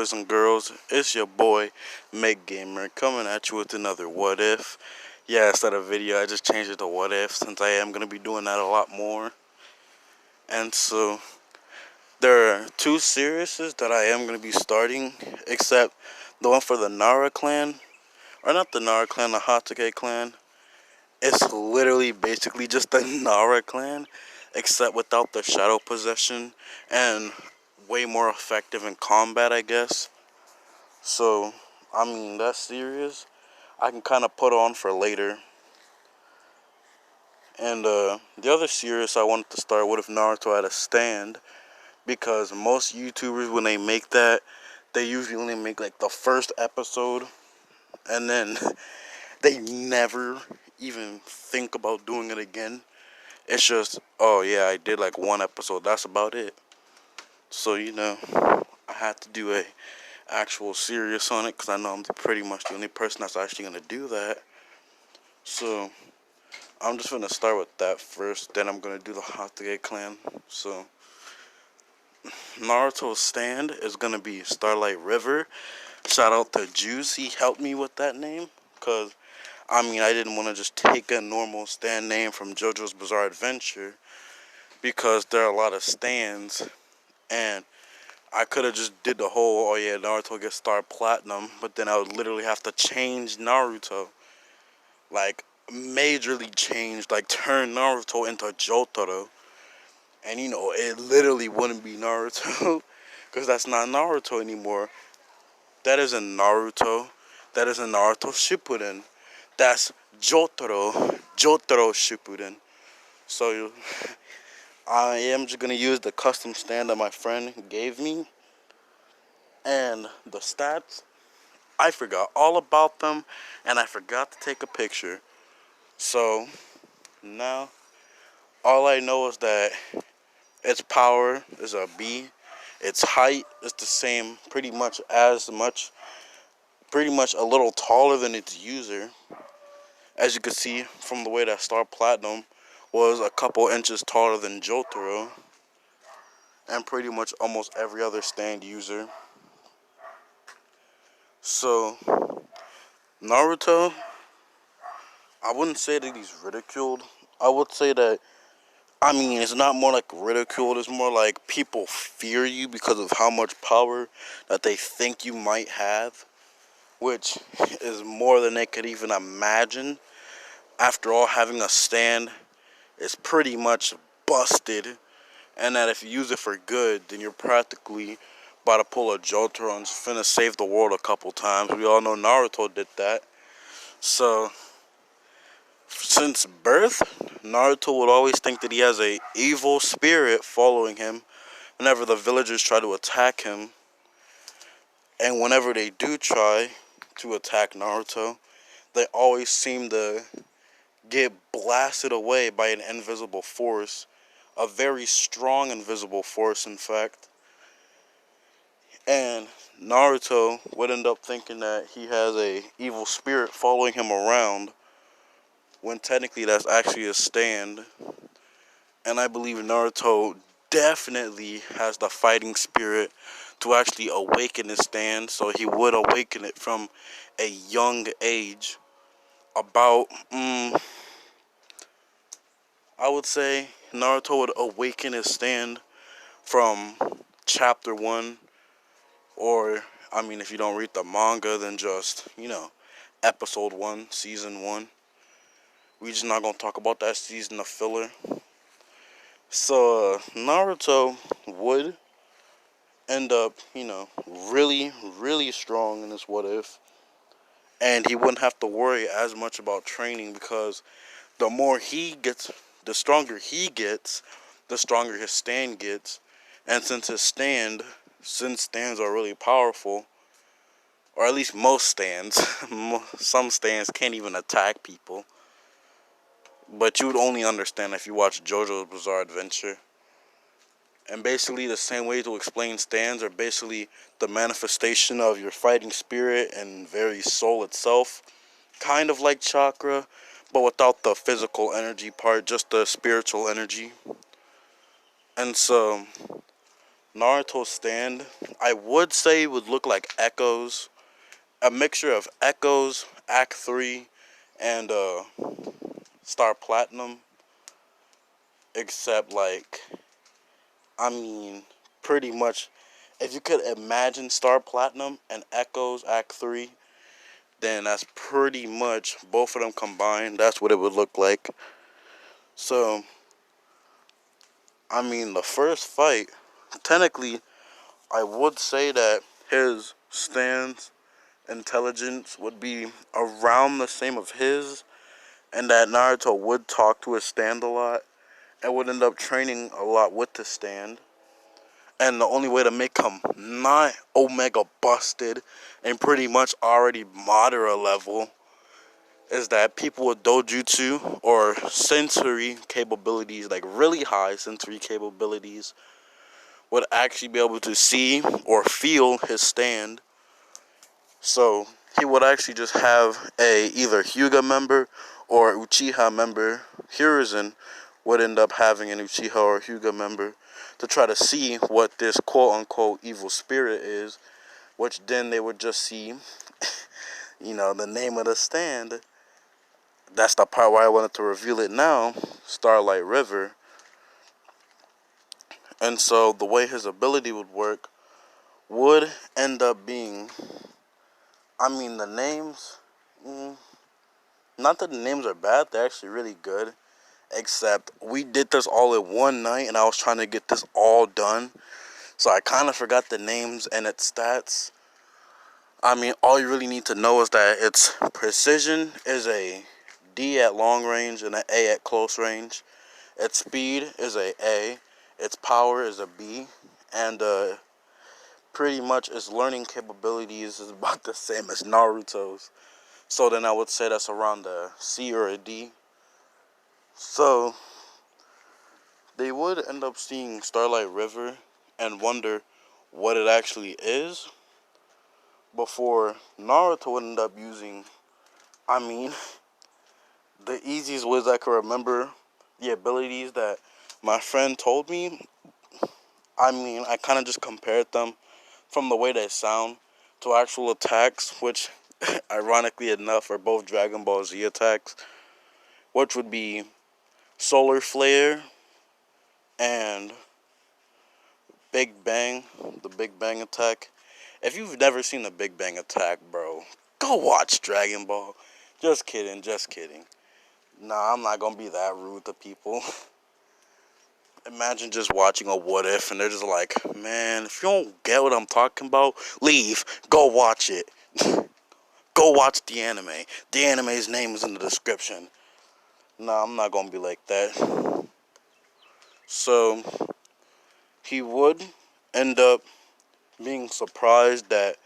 boys and girls? It's your boy, Meg Gamer, coming at you with another What If. Yeah, instead of video, I just changed it to What If, since I am going to be doing that a lot more. And so, there are two series that I am going to be starting, except the one for the Nara clan, or not the Nara clan, the Hatake clan. It's literally basically just the Nara clan, except without the shadow possession, and way more effective in combat, I guess. So, I mean, that series, I can kind of put on for later. And the other series I wanted to start with if Naruto had a stand, because most YouTubers, when they make that, they usually only make like the first episode, and then they never even think about doing it again. It's just, oh yeah, I did like one episode, that's about it. So, I had to do a actual series on it, because I know I'm pretty much the only person that's actually going to do that. So, I'm just going to start with that first, then I'm going to do the Hatake clan. So, Naruto's stand is going to be Starlight River. Shout out to Juice, he helped me with that name, because, I didn't want to just take a normal stand name from JoJo's Bizarre Adventure, because there are a lot of stands, and I could have just did the whole, oh yeah, Naruto gets Star Platinum, but then I would literally have to change Naruto. Like, majorly change, like turn Naruto into Jotaro. And it literally wouldn't be Naruto, because that's not Naruto anymore. That isn't Naruto. That isn't Naruto Shippuden. That's Jotaro Shippuden. So, I am just going to use the custom stand that my friend gave me. And the stats, I forgot all about them, and I forgot to take a picture. So, now, all I know is that its power is a B. Its height is the same, pretty much a little taller than its user. As you can see from the way that Star Platinum was a couple inches taller than Jotaro, and pretty much almost every other stand user. So, Naruto, I wouldn't say that he's ridiculed. I would say that, it's not more like ridiculed. It's more like people fear you because of how much power that they think you might have, which is more than they could even imagine. After all, having a stand is pretty much busted, and that if you use it for good, then you're practically about to pull a Jotaro and finna save the world a couple times. We all know Naruto did that. So, since birth, Naruto would always think that he has a evil spirit following him whenever the villagers try to attack him. And whenever they do try to attack Naruto, they always seem to get blasted away by an invisible force. A very strong invisible force, in fact. And Naruto would end up thinking that he has a evil spirit following him around, when technically that's actually a stand. And I believe Naruto definitely has the fighting spirit to actually awaken his stand, so he would awaken it from a young age. About, I would say Naruto would awaken his stand from chapter 1, or, if you don't read the manga, then just, episode 1, season 1. We just not gonna talk about that season of filler. So, Naruto would end up, really, really strong in this What If. And he wouldn't have to worry as much about training, because the more he gets, the stronger he gets, the stronger his stand gets. And since stands are really powerful, or at least most stands, some stands can't even attack people. But you would only understand if you watch JoJo's Bizarre Adventure. And basically the same way to explain stands are basically the manifestation of your fighting spirit and very soul itself. Kind of like chakra, but without the physical energy part, just the spiritual energy. And so, Naruto's stand, I would say it would look like Echoes. A mixture of Echoes, Act 3, and Star Platinum. Except, like, I mean, pretty much, if you could imagine Star Platinum and Echoes Act 3, then that's pretty much both of them combined. That's what it would look like. So, I mean, the first fight, technically, I would say that his stance intelligence would be around the same of his, and that Naruto would talk to his stand a lot and would end up training a lot with the stand. And the only way to make him not Omega busted and pretty much already Madara level is that people with dojutsu or sensory capabilities, like really high sensory capabilities, would actually be able to see or feel his stand. So he would actually just have a either Hyuga member or Uchiha member. Hiruzen would end up having an Uchiha or Hyuga member to try to see what this quote-unquote evil spirit is, which then they would just see, the name of the stand. That's the part where I wanted to reveal it now, Starlight River. And so the way his ability would work would end up being, the names, not that the names are bad, they're actually really good. Except we did this all in one night and I was trying to get this all done. So I kind of forgot the names and its stats. All you really need to know is that its precision is a D at long range and an A at close range. Its speed is a A. Its power is a B. And pretty much its learning capabilities is about the same as Naruto's. So then I would say that's around a C or a D. So they would end up seeing Starlight River and wonder what it actually is before Naruto would end up using, the easiest ways I can remember the abilities that my friend told me. I kind of just compared them from the way they sound to actual attacks, which, ironically enough, are both Dragon Ball Z attacks, which would be Solar Flare and Big Bang, the Big Bang attack. If you've never seen the Big Bang attack, bro, go watch Dragon Ball. Just kidding, just kidding. Nah, I'm not gonna be that rude to people. Imagine just watching a What If and they're just like, man, if you don't get what I'm talking about, leave. Go watch it. Go watch the anime. The anime's name is in the description. Nah, I'm not gonna be like that. So, he would end up being surprised that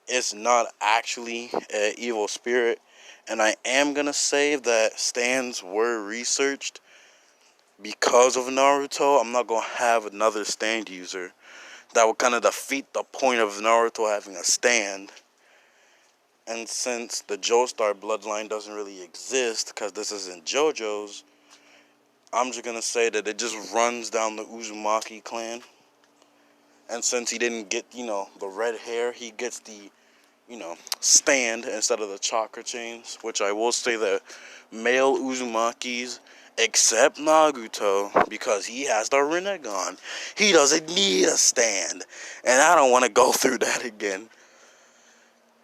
it's not actually an evil spirit. And I am gonna say that stands were researched because of Naruto. I'm not gonna have another stand user. That would kind of defeat the point of Naruto having a stand. And since the Joestar bloodline doesn't really exist, because this isn't JoJo's, I'm just gonna say that it just runs down the Uzumaki clan. And since he didn't get, the red hair, he gets the, stand instead of the chakra chains, which I will say that male Uzumakis, except Naruto, because he has the Rinnegan, he doesn't need a stand, and I don't want to go through that again.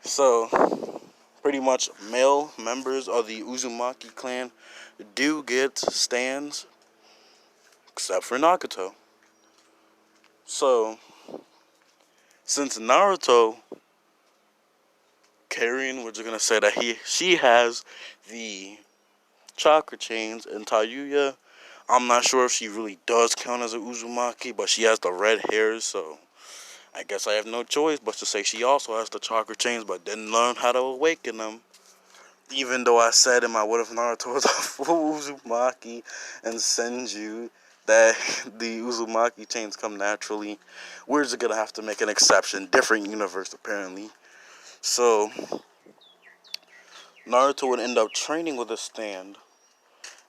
So, pretty much male members of the Uzumaki clan do get stands, except for Nagato. So, since Naruto carrying, we're just gonna say that she has the chakra chains, and Tayuya, I'm not sure if she really does count as a Uzumaki, but she has the red hairs, so I guess I have no choice but to say she also has the chakra chains, but didn't learn how to awaken them. Even though I said in my What If Naruto was a full Uzumaki and Senju that the Uzumaki chains come naturally, we're just gonna have to make an exception. Different universe, apparently. So, Naruto would end up training with a stand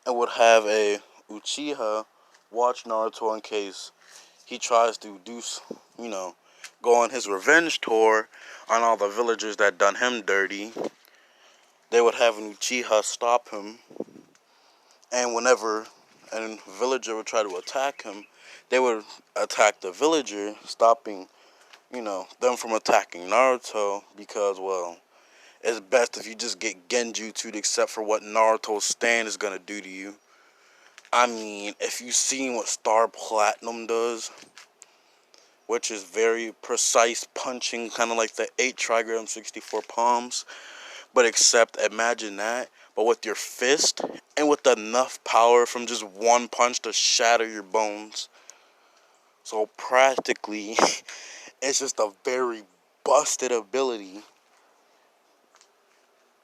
and would have a Uchiha watch Naruto in case he tries to you know, go on his revenge tour on all the villagers that done him dirty. They would have an Uchiha stop him, and whenever a villager would try to attack him, they would attack the villager, stopping, them from attacking Naruto because, well, it's best if you just get genjutsu'd except for what Naruto's stand is gonna do to you. I mean, if you've seen what Star Platinum does, which is very precise punching, kind of like the 8 trigram 64 palms, but except imagine that, but with your fist and with enough power from just one punch to shatter your bones. So practically, it's just a very busted ability.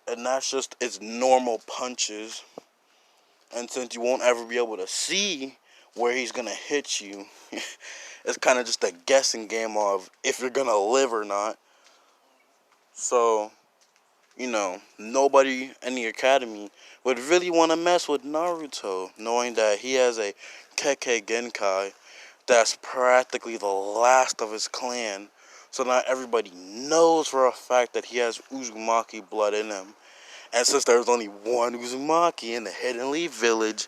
And that's just its normal punches. And since you won't ever be able to see where he's going to hit you, it's kind of just a guessing game of if you're going to live or not. So, nobody in the academy would really want to mess with Naruto, knowing that he has a Kekkei Genkai that's practically the last of his clan. So now everybody knows for a fact that he has Uzumaki blood in him. And since there's only one Uzumaki in the Hidden Leaf Village,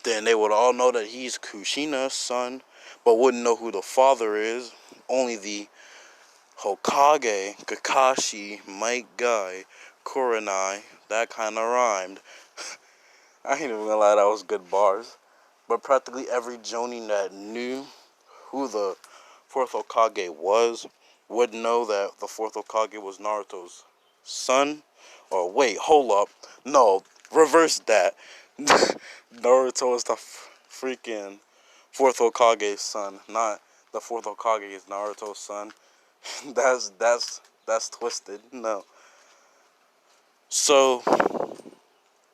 then they would all know that he's Kushina's son, but wouldn't know who the father is. Only the Hokage, Kakashi, Might Guy, Kurenai, that kind of rhymed. I ain't even gonna lie, that was good bars. But practically every Jonin that knew who the fourth Hokage was would know that the fourth Hokage was Naruto's son. Or wait, hold up. No, reverse that. Naruto is the freaking fourth Hokage's son, not the fourth Hokage is Naruto's son. that's twisted. No. So,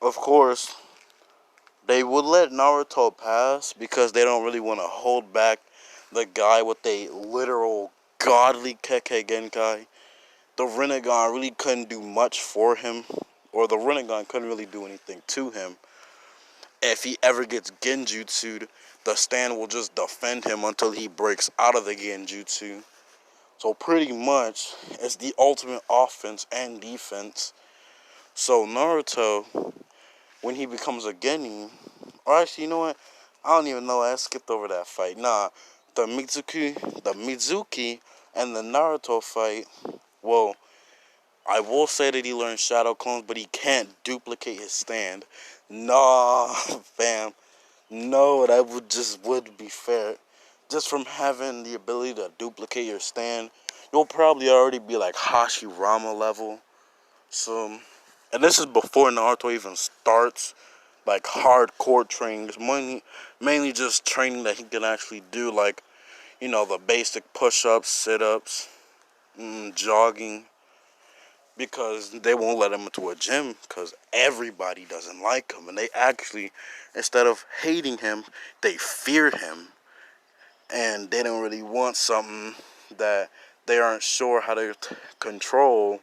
of course, they would let Naruto pass because they don't really want to hold back the guy with a literal godly Kekkei Genkai. The Rinnegan really couldn't do much for him, or the Rinnegan couldn't really do anything to him. If he ever gets genjutsu'd, the stand will just defend him until he breaks out of the genjutsu. So pretty much, it's the ultimate offense and defense. So Naruto, when he becomes a Genin, or actually, you know what? I don't even know. I skipped over that fight. Nah, the Mizuki, and the Naruto fight. Well, I will say that he learned Shadow Clones, but he can't duplicate his stand. Nah, fam. No, that wouldn't be fair. Just from having the ability to duplicate your stand, you'll probably already be like Hashirama level. So, and this is before Naruto even starts like hardcore training. It's mainly just training that he can actually do, like, the basic push-ups, sit-ups, jogging, because they won't let him into a gym because everybody doesn't like him. And they actually, instead of hating him, they fear him. And they don't really want something that they aren't sure how to control,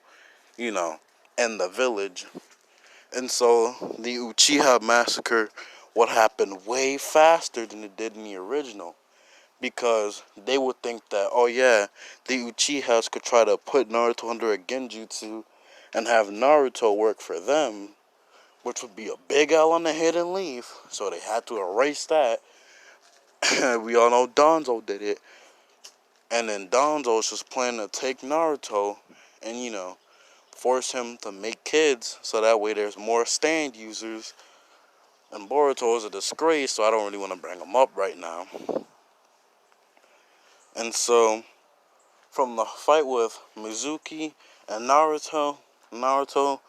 in the village. And so the Uchiha massacre would happen way faster than it did in the original. Because they would think that, oh yeah, the Uchihas could try to put Naruto under a genjutsu and have Naruto work for them, which would be a big L on the Hidden Leaf. So they had to erase that. We all know Danzo did it. And then Danzo was just planning to take Naruto and, force him to make kids so that way there's more stand users. And Boruto is a disgrace, so I don't really want to bring him up right now. And so, from the fight with Mizuki and Naruto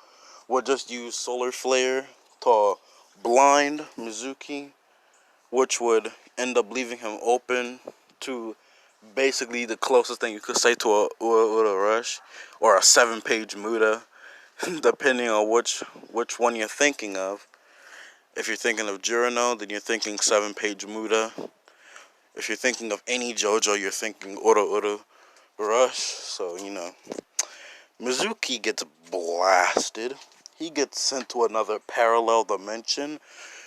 would just use Solar Flare to blind Mizuki, which would end up leaving him open to basically the closest thing you could say to a Rush or a 7-page Muda, depending on which one you're thinking of. If you're thinking of Jurano, then you're thinking 7-page Muda. If you're thinking of any JoJo, you're thinking Uru Rush. So, Mizuki gets blasted. He gets sent to another parallel dimension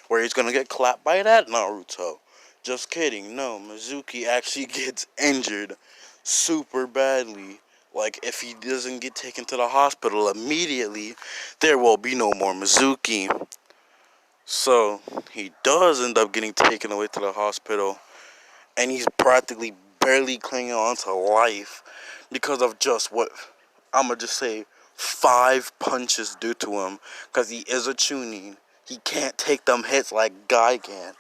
where he's going to get clapped by that Naruto. Just kidding. No, Mizuki actually gets injured super badly. Like, if he doesn't get taken to the hospital immediately, there will be no more Mizuki. So, he does end up getting taken away to the hospital, and he's practically barely clinging on to life because of just what I'm gonna just say 5 punches due to him, because he is a Chunin. He can't take them hits like Guy can.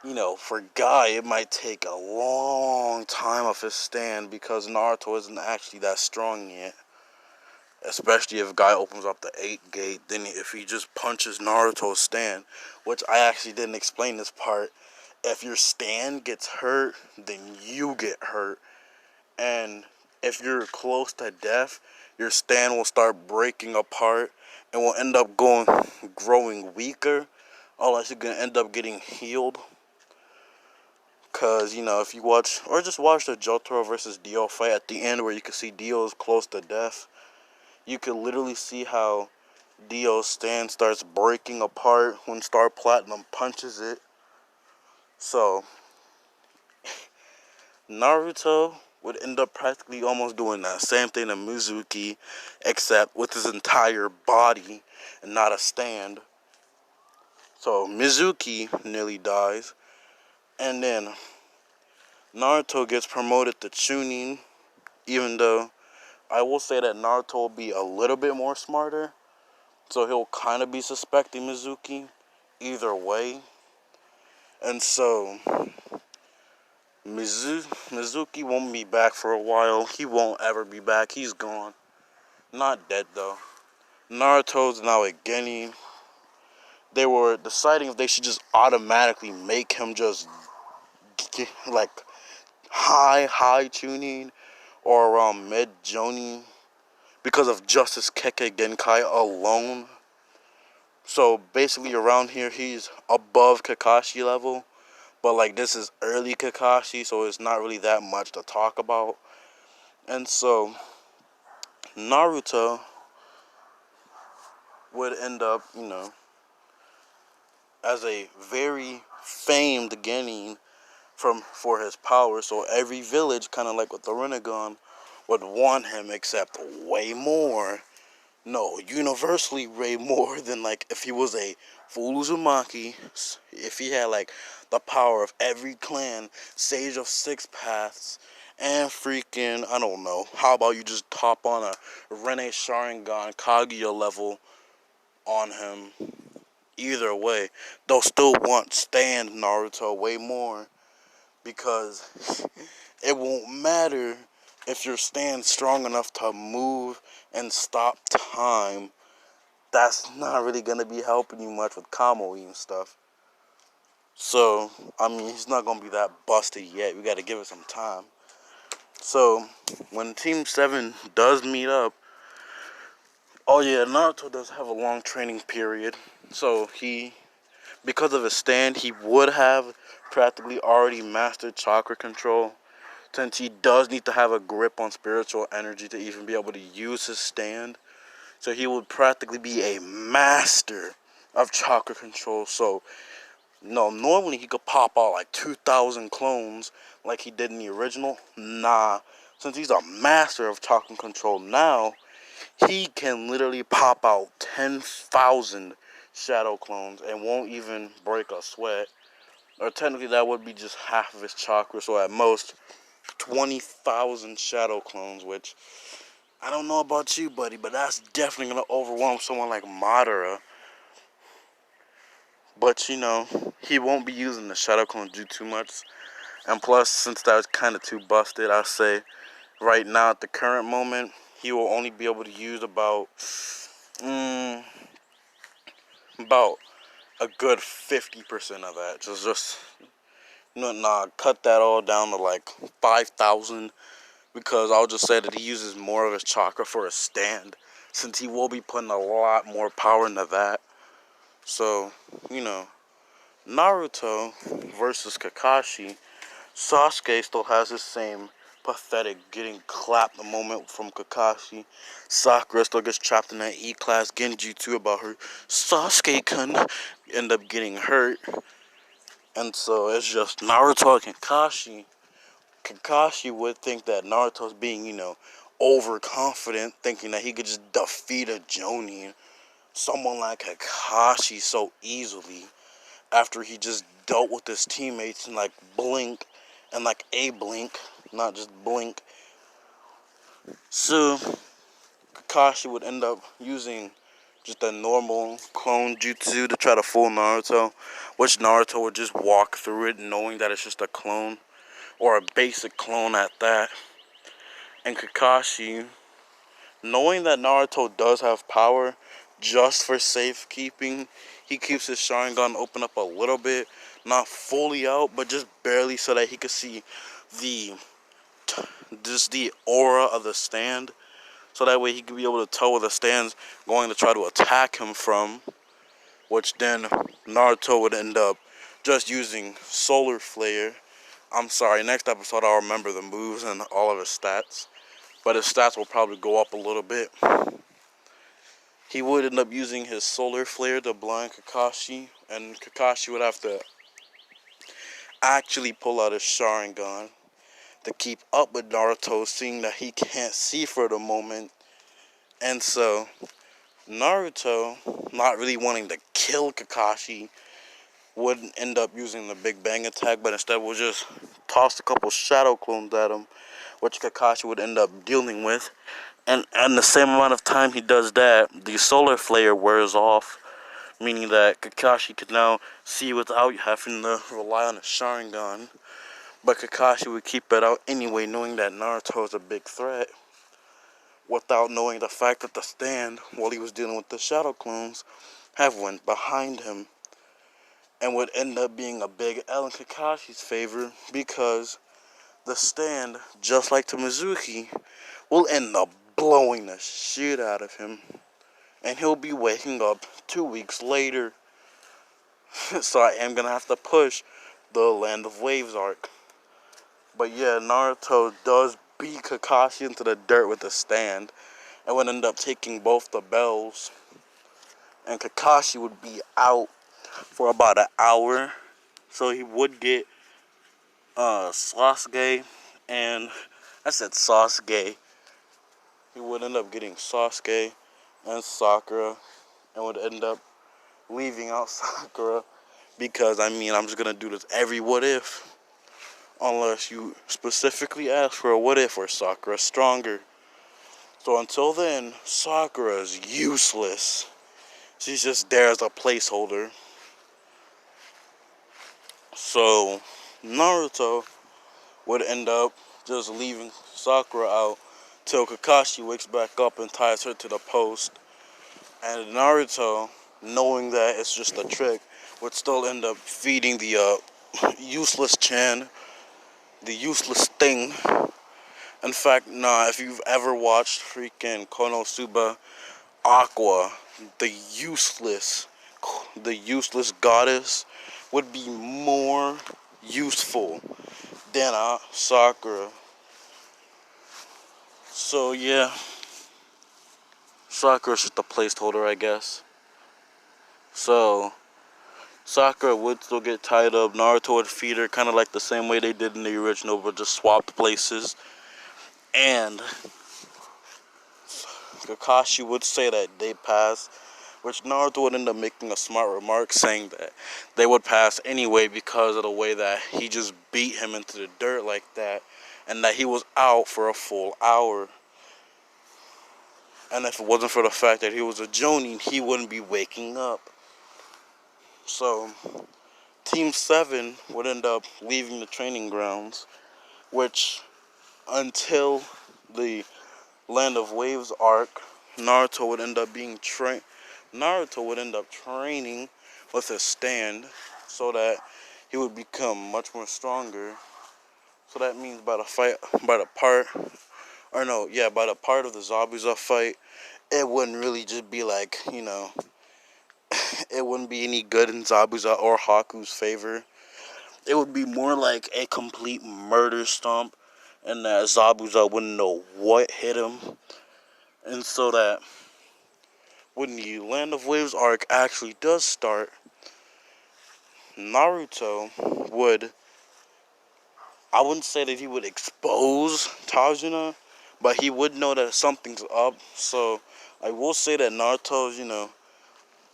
You know, for Guy, it might take a long time of his stand because Naruto isn't actually that strong yet. Especially if Guy opens up the 8 gate, then if he just punches Naruto's stand, which I actually didn't explain this part. If your stand gets hurt, then you get hurt. And if you're close to death, your stand will start breaking apart and will end up growing weaker, unless you're gonna end up getting healed. Cause, you know, if you watch or just watch the Jotaro versus Dio fight at the end, where you can see Dio is close to death, you can literally see how Dio's stand starts breaking apart when Star Platinum punches it. So Naruto would end up practically almost doing that same thing to Mizuki, except with his entire body and not a stand. So Mizuki nearly dies, and then Naruto gets promoted to Chunin, even though I will say that Naruto will be a little bit more smarter, so he'll kind of be suspecting Mizuki either way. And so Mizuki won't be back for a while. He won't ever be back. He's gone. Not dead though. Naruto's now a Genin. They were deciding if they should just automatically make him just like high tuning or around mid Jonin because of Justice Keke Genkai alone. So basically around here he's above Kakashi level, but like this is early Kakashi, so it's not really that much to talk about. And so Naruto would end up, you know, as a very famed Genin for his power. So every village, kind of like with the Rinnegan, would want him, except way more. No, universally way more than like if he was a full Uzumaki, if he had like the power of every clan, Sage of 6 Paths, and freaking, I don't know, how about you just top on a Rene Sharingan Kaguya level on him? Either way, they'll still want stand Naruto way more, because it won't matter if your stand's strong enough to move and stop time. That's not really going to be helping you much with Kamui and stuff. So, I mean, he's not going to be that busted yet. We got to give it some time. So, when Team 7 does meet up, oh yeah, Naruto does have a long training period. So, because of his stand, he would have practically already mastered chakra control, since he does need to have a grip on spiritual energy to even be able to use his stand. So he would practically be a master of chakra control. So, no, normally he could pop out like 2,000 clones like he did in the original. Nah, since he's a master of chakra control now, he can literally pop out 10,000 shadow clones and won't even break a sweat. Or technically that would be just half of his chakra, so at most 20,000 shadow clones, which I don't know about you, buddy, but that's definitely going to overwhelm someone like Madara. But, you know, he won't be using the shadow clone do too much. And plus, since that was kind of too busted, I'll say right now at the current moment, he will only be able to use about a good 50% of that. Just cut that all down to like 5,000. Because I'll just say that he uses more of his chakra for a stand, since he will be putting a lot more power into that. So, you know, Naruto versus Kakashi, Sasuke still has the same pathetic getting clapped the moment from Kakashi. Sakura still gets trapped in that E-class Genjutsu about her Sasuke can end up getting hurt. And so it's just Naruto and Kakashi. Kakashi would think that Naruto's being, overconfident, thinking that he could just defeat a Jonin, someone like Kakashi, so easily after he just dealt with his teammates in like blink and like a blink, not just blink. So Kakashi would end up using just a normal clone jutsu to try to fool Naruto, which Naruto would just walk through it knowing that it's just a clone, or a basic clone at that. And Kakashi, knowing that Naruto does have power, just for safekeeping, he keeps his Sharingan open up a little bit, not fully out, but just barely, so that he could see the the aura of the stand, so that way he could be able to tell where the stand's going to try to attack him from, which then Naruto would end up just using Solar Flare. I'm sorry, next episode I'll remember the moves and all of his stats, but his stats will probably go up a little bit. He would end up using his Solar Flare to blind Kakashi, and Kakashi would have to actually pull out his Sharingan to keep up with Naruto, seeing that he can't see for the moment. And so Naruto, not really wanting to kill Kakashi, would end up using the Big Bang attack, but instead would just toss a couple shadow clones at him, which Kakashi would end up dealing with. And in the same amount of time he does that, the Solar Flare wears off, meaning that Kakashi could now see without having to rely on a Sharingan. But Kakashi would keep it out anyway, knowing that Naruto is a big threat, without knowing the fact that the stand, while he was dealing with the shadow clones, have went behind him, and would end up being a big L in Kakashi's favor, because the stand, just like to Mizuki, will end up blowing the shit out of him, and he'll be waking up 2 weeks later. So I am gonna have to push the Land of Waves arc. But yeah, Naruto does beat Kakashi into the dirt with the stand, and would end up taking both the bells, and Kakashi would be out for about an hour. So he would get Sasuke, and I said Sasuke. He would end up getting Sasuke and Sakura, and would end up leaving out Sakura, because I'm just gonna do this every what if, unless you specifically ask for a what if where Sakura's stronger. So until then, Sakura's useless. She's just there as a placeholder. So Naruto would end up just leaving Sakura out till Kakashi wakes back up and ties her to the post. And Naruto, knowing that it's just a trick, would still end up feeding the useless Chan, the useless thing. In fact, nah, if you've ever watched freaking Konosuba, Aqua, the useless, the useless goddess, would be more useful than Sakura. So yeah, Sakura's just a placeholder, I guess. So Sakura would still get tied up. Naruto would feed her, kind of like the same way they did in the original, but just swapped places. And Kakashi would say that they pass, which Naruto would end up making a smart remark saying that they would pass anyway because of the way that he just beat him into the dirt like that, and that he was out for a full hour. And if it wasn't for the fact that he was a Jonin, he wouldn't be waking up. So Team 7 would end up leaving the training grounds, which until the Land of Waves arc, Naruto would end up training with his stand, so that he would become much more stronger. So that means by the part of the Zabuza fight, it wouldn't really just be like, it wouldn't be any good in Zabuza or Haku's favor. It would be more like a complete murder stomp, and that Zabuza wouldn't know what hit him. And so that when the Land of Waves arc actually does start, Naruto would, I wouldn't say that he would expose Tajuna, but he would know that something's up. So I will say that Naruto's,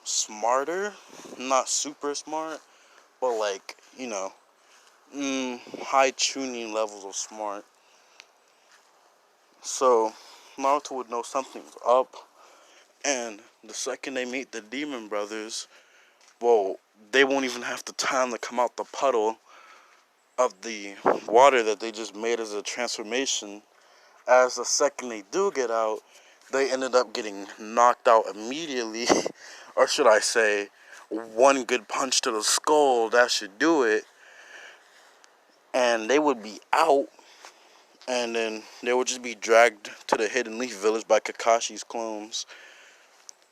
smarter, not super smart, but like, high tuning levels of smart. So Naruto would know something's up, and the second they meet the Demon Brothers, well, they won't even have the time to come out the puddle of the water that they just made as a transformation. As the second they do get out, they ended up getting knocked out immediately, or should I say, one good punch to the skull, that should do it, and they would be out, and then they would just be dragged to the Hidden Leaf Village by Kakashi's clones,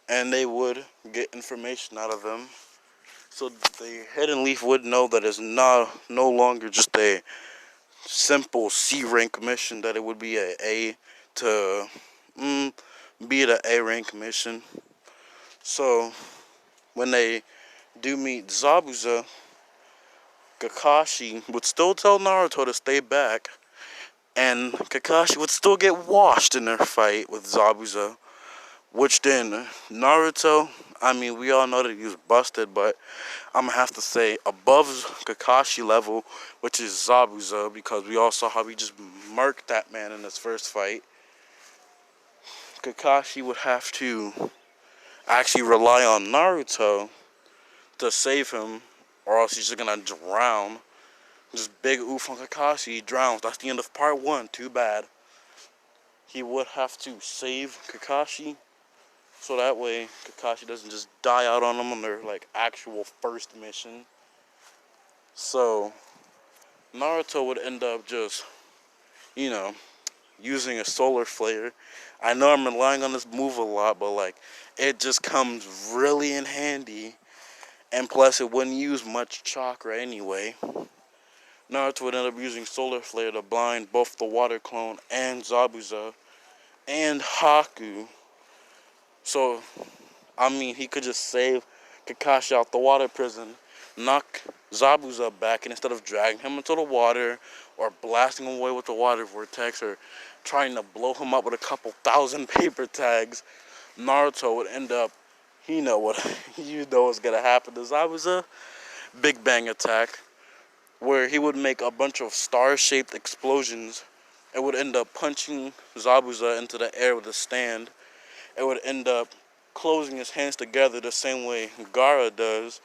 and they would get information out of them. So the Hidden Leaf would know that it's no longer just a simple C rank mission, that it would be A to be the A rank mission. So when they do meet Zabuza, Kakashi would still tell Naruto to stay back, and Kakashi would still get washed in their fight with Zabuza, which then Naruto, I mean, we all know that he was busted, but I'm gonna have to say above Kakashi level, which is Zabuza, because we all saw how he just murked that man in his first fight. Kakashi would have to actually rely on Naruto to save him, or else he's just gonna drown. Just big oof on Kakashi, he drowns. That's the end of part 1. Too bad. He would have to save Kakashi, so that way Kakashi doesn't just die out on him on their like actual first mission. So Naruto would end up just, using a solar flare. I know I'm relying on this move a lot, but like it just comes really in handy, and plus it wouldn't use much chakra anyway. Naruto would end up using solar flare to blind both the water clone and Zabuza and Haku. So I mean, he could just save Kakashi out the water prison, knock Zabuza back, and instead of dragging him into the water or blasting him away with the water vortex or trying to blow him up with a couple thousand paper tags, Naruto would end up, you know what's gonna happen to Zabuza? Big Bang attack, where he would make a bunch of star-shaped explosions. It would end up punching Zabuza into the air with a stand. It would end up closing his hands together the same way Gaara does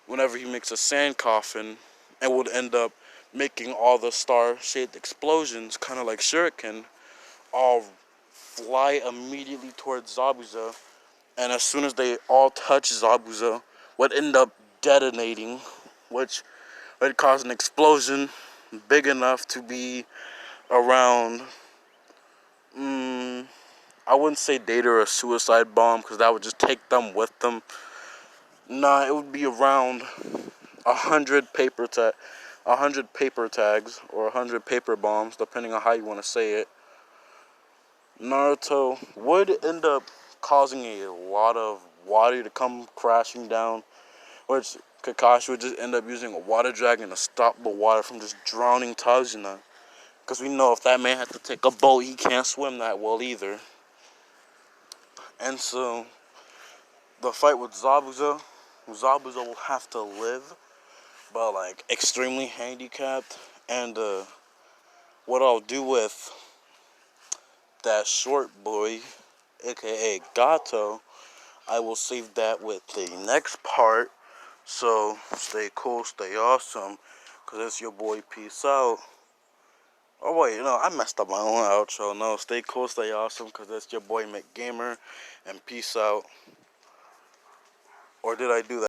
whenever he makes a sand coffin, and would end up making all the star-shaped explosions, kind of like Shuriken, all fly immediately towards Zabuza, and as soon as they all touch Zabuza, would end up detonating, which would cause an explosion big enough to be around, I wouldn't say data or a suicide bomb, because that would just take them with them. Nah, it would be around 100 paper tags, or 100 paper bombs, depending on how you want to say it. Naruto would end up causing a lot of water to come crashing down, which Kakashi would just end up using a water dragon to stop the water from just drowning Tajuna. Because we know if that man had to take a boat, he can't swim that well either. And so, the fight with Zabuza will have to live, but like extremely handicapped. And what I'll do with that short boy, aka Gato, I will save that with the next part. So stay cool, stay awesome, cause it's your boy. Peace out. Oh wait, I messed up my own outro. No, stay cool, stay awesome, cause it's your boy McGamer, and peace out. Or did I do that?